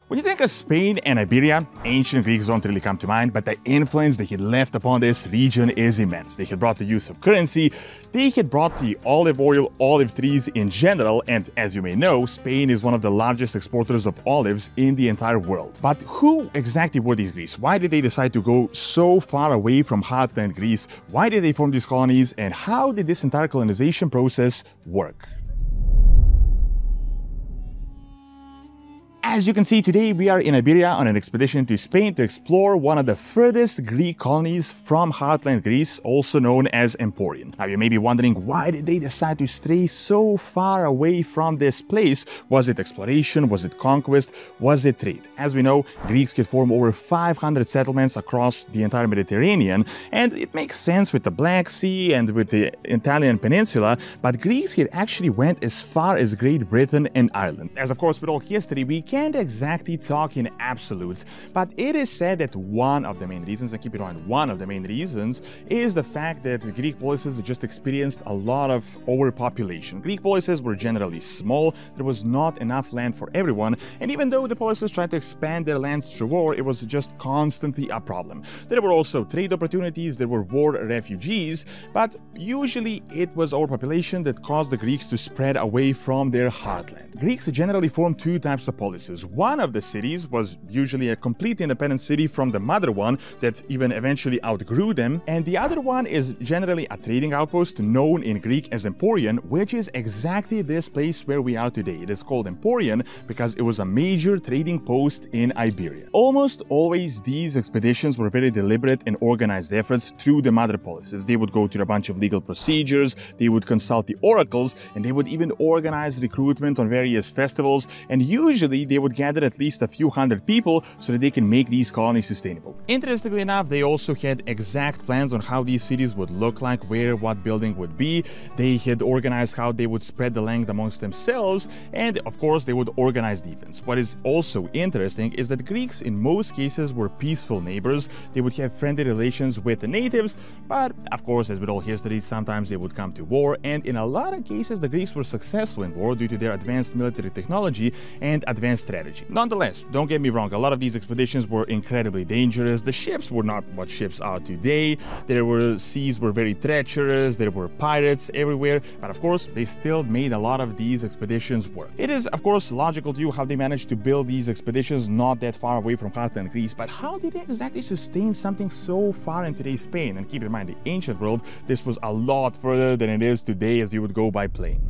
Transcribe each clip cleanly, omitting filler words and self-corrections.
When you think of Spain and Iberia, ancient Greeks don't really come to mind, but the influence they had left upon this region is immense. They had brought the use of currency, they had brought the olive oil, olive trees in general, and as you may know, Spain is one of the largest exporters of olives in the entire world. But who exactly were these Greeks? Why did they decide to go so far away from heartland Greece? Why did they form these colonies? And how did this entire colonization process work? As you can see, today we are in Iberia on an expedition to Spain to explore one of the furthest Greek colonies from heartland Greece, also known as Emporion. Now you may be wondering, why did they decide to stray so far away from this place? Was it exploration? Was it conquest? Was it trade? As we know, Greeks could form over 500 settlements across the entire Mediterranean, and it makes sense with the Black Sea and with the Italian peninsula, but Greeks had actually went as far as Great Britain and Ireland. As of course with all history, we can't exactly talk in absolutes, but it is said that one of the main reasons, and keep in mind, one of the main reasons, is the fact that the Greek polises just experienced a lot of overpopulation. Greek polises were generally small, there was not enough land for everyone, and even though the polises tried to expand their lands through war, it was just constantly a problem. There were also trade opportunities, there were war refugees, but usually it was overpopulation that caused the Greeks to spread away from their heartland. Greeks generally formed two types of policies. One of the cities was usually a complete independent city from the mother one that even eventually outgrew them, and the other one is generally a trading outpost known in Greek as Emporion, which is exactly this place where we are today. It is called Emporion because it was a major trading post in Iberia. Almost always these expeditions were very deliberate and organized efforts through the mother policies. They would go through a bunch of legal procedures, they would consult the oracles, and they would even organize recruitment on various festivals, and usually they would gather at least a few hundred people so that they can make these colonies sustainable. Interestingly enough, they also had exact plans on how these cities would look like, where what building would be. They had organized how they would spread the land amongst themselves, and of course they would organize defense. What is also interesting is that Greeks in most cases were peaceful neighbors. They would have friendly relations with the natives, but of course, as with all history, sometimes they would come to war, and in a lot of cases the Greeks were successful in war due to their advanced military technology and advanced strategy. Nonetheless, don't get me wrong, a lot of these expeditions were incredibly dangerous. The ships were not what ships are today. Seas were very treacherous, there were pirates everywhere, but of course, they still made a lot of these expeditions work. It is, of course, logical to you how they managed to build these expeditions not that far away from heartland Greece, but how did they exactly sustain something so far in today's Spain? And keep in mind, the ancient world, this was a lot further than it is today as you would go by plane.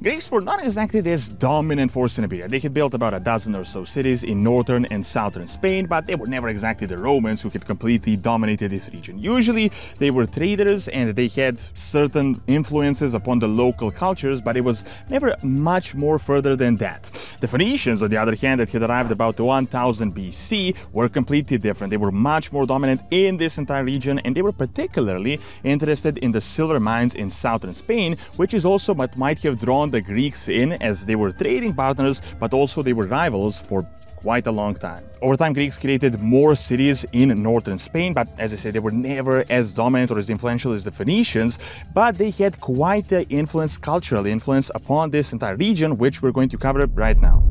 Greeks were not exactly this dominant force in Iberia. They had built about a dozen or so cities in northern and southern Spain, but they were never exactly the Romans who had completely dominated this region. Usually, they were traders and they had certain influences upon the local cultures, but it was never much more further than that. The Phoenicians, on the other hand, that had arrived about 1000 BC, were completely different. They were much more dominant in this entire region, and they were particularly interested in the silver mines in southern Spain, which is also what might have drawn the Greeks in, as they were trading partners, but also they were rivals for quite a long time. Over time, Greeks created more cities in northern Spain, but as I said, they were never as dominant or as influential as the Phoenicians, but they had quite the influence, cultural influence upon this entire region, which we're going to cover right now.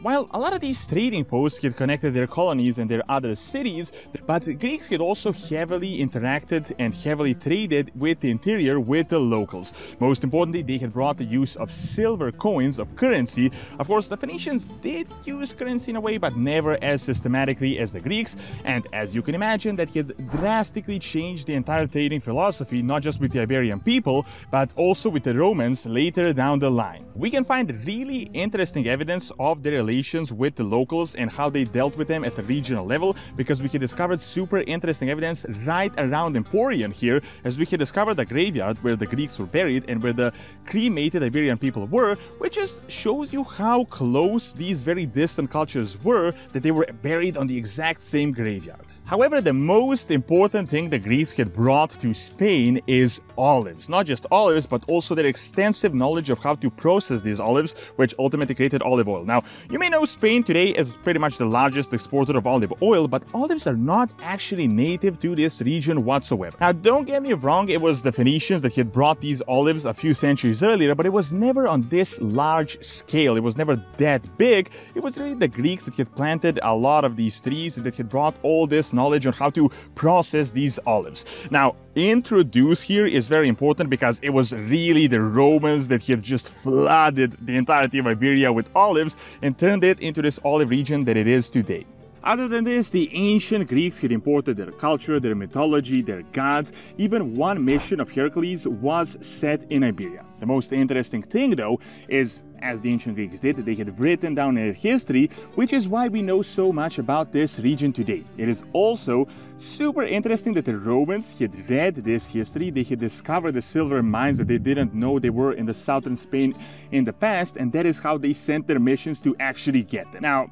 While a lot of these trading posts had connected their colonies and their other cities, but the Greeks had also heavily interacted and heavily traded with the interior, with the locals. Most importantly, they had brought the use of silver coins, of currency. Of course, the Phoenicians did use currency in a way, but never as systematically as the Greeks. And as you can imagine, that had drastically changed the entire trading philosophy, not just with the Iberian people, but also with the Romans later down the line. We can find really interesting evidence of their relations with the locals and how they dealt with them at the regional level, because we had discovered super interesting evidence right around Emporion here, as we had discovered a graveyard where the Greeks were buried and where the cremated Iberian people were, which just shows you how close these very distant cultures were, that they were buried on the exact same graveyard. However, the most important thing the Greeks had brought to Spain is olives. Not just olives, but also their extensive knowledge of how to process process these olives, which ultimately created olive oil. Now, you may know Spain today is pretty much the largest exporter of olive oil, but olives are not actually native to this region whatsoever. Now, don't get me wrong, it was the Phoenicians that had brought these olives a few centuries earlier, but it was never on this large scale. It was never that big. It was really the Greeks that had planted a lot of these trees and that had brought all this knowledge on how to process these olives. Now, introduce here is very important because it was really the Romans that had just flooded the entirety of Iberia with olives and turned it into this olive region that it is today. Other than this, the ancient Greeks had imported their culture, their mythology, their gods. Even one mission of Hercules was set in Iberia. The most interesting thing, though, is, as the ancient Greeks did, they had written down their history, which is why we know so much about this region today. It is also super interesting that the Romans had read this history. They had discovered the silver mines that they didn't know they were in the southern Spain in the past, and that is how they sent their missions to actually get them. Now,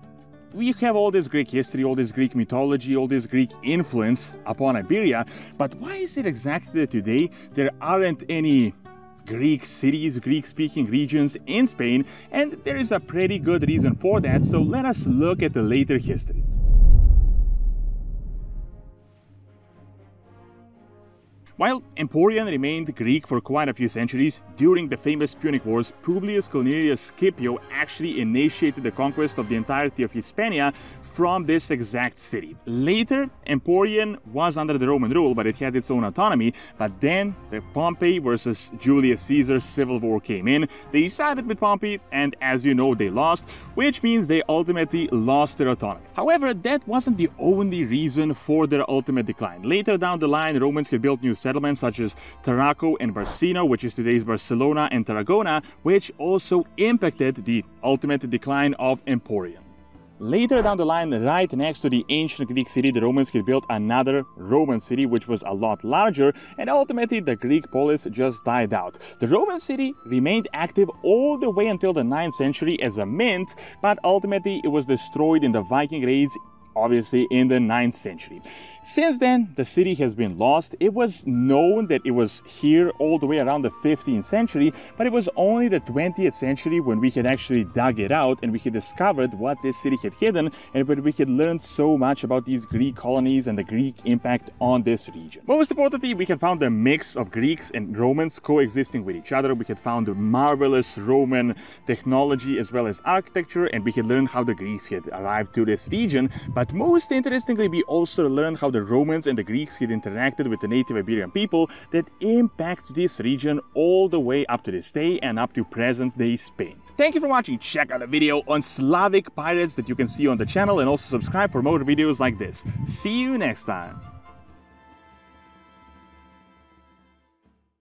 we have all this Greek history, all this Greek mythology, all this Greek influence upon Iberia, but why is it exactly that today there aren't any Greek cities, Greek-speaking regions in Spain? And there is a pretty good reason for that, so let us look at the later history. While Emporion remained Greek for quite a few centuries, during the famous Punic Wars, Publius Cornelius Scipio actually initiated the conquest of the entirety of Hispania from this exact city. Later, Emporion was under the Roman rule, but it had its own autonomy. But then the Pompey versus Julius Caesar civil war came in. They sided with Pompey, and as you know, they lost, which means they ultimately lost their autonomy. However, that wasn't the only reason for their ultimate decline. Later down the line, Romans had built new settlements such as Tarraco and Barcino, which is today's Barcelona and Tarragona, which also impacted the ultimate decline of Emporion. Later down the line, right next to the ancient Greek city, the Romans had built another Roman city, which was a lot larger, and ultimately the Greek polis just died out. The Roman city remained active all the way until the 9th century as a mint, but ultimately it was destroyed in the Viking raids, obviously in the 9th century. Since then, the city has been lost. It was known that it was here all the way around the 15th century, but it was only the 20th century when we had actually dug it out and we had discovered what this city had hidden, and when we had learned so much about these Greek colonies and the Greek impact on this region. Most importantly, we had found a mix of Greeks and Romans coexisting with each other. We had found marvelous Roman technology as well as architecture, and we had learned how the Greeks had arrived to this region. But most interestingly, we also learned how the Romans and the Greeks had interacted with the native Iberian people that impacts this region all the way up to this day and up to present-day Spain. Thank you for watching. Check out the video on Slavic pirates that you can see on the channel, and also subscribe for more videos like this. See you next time.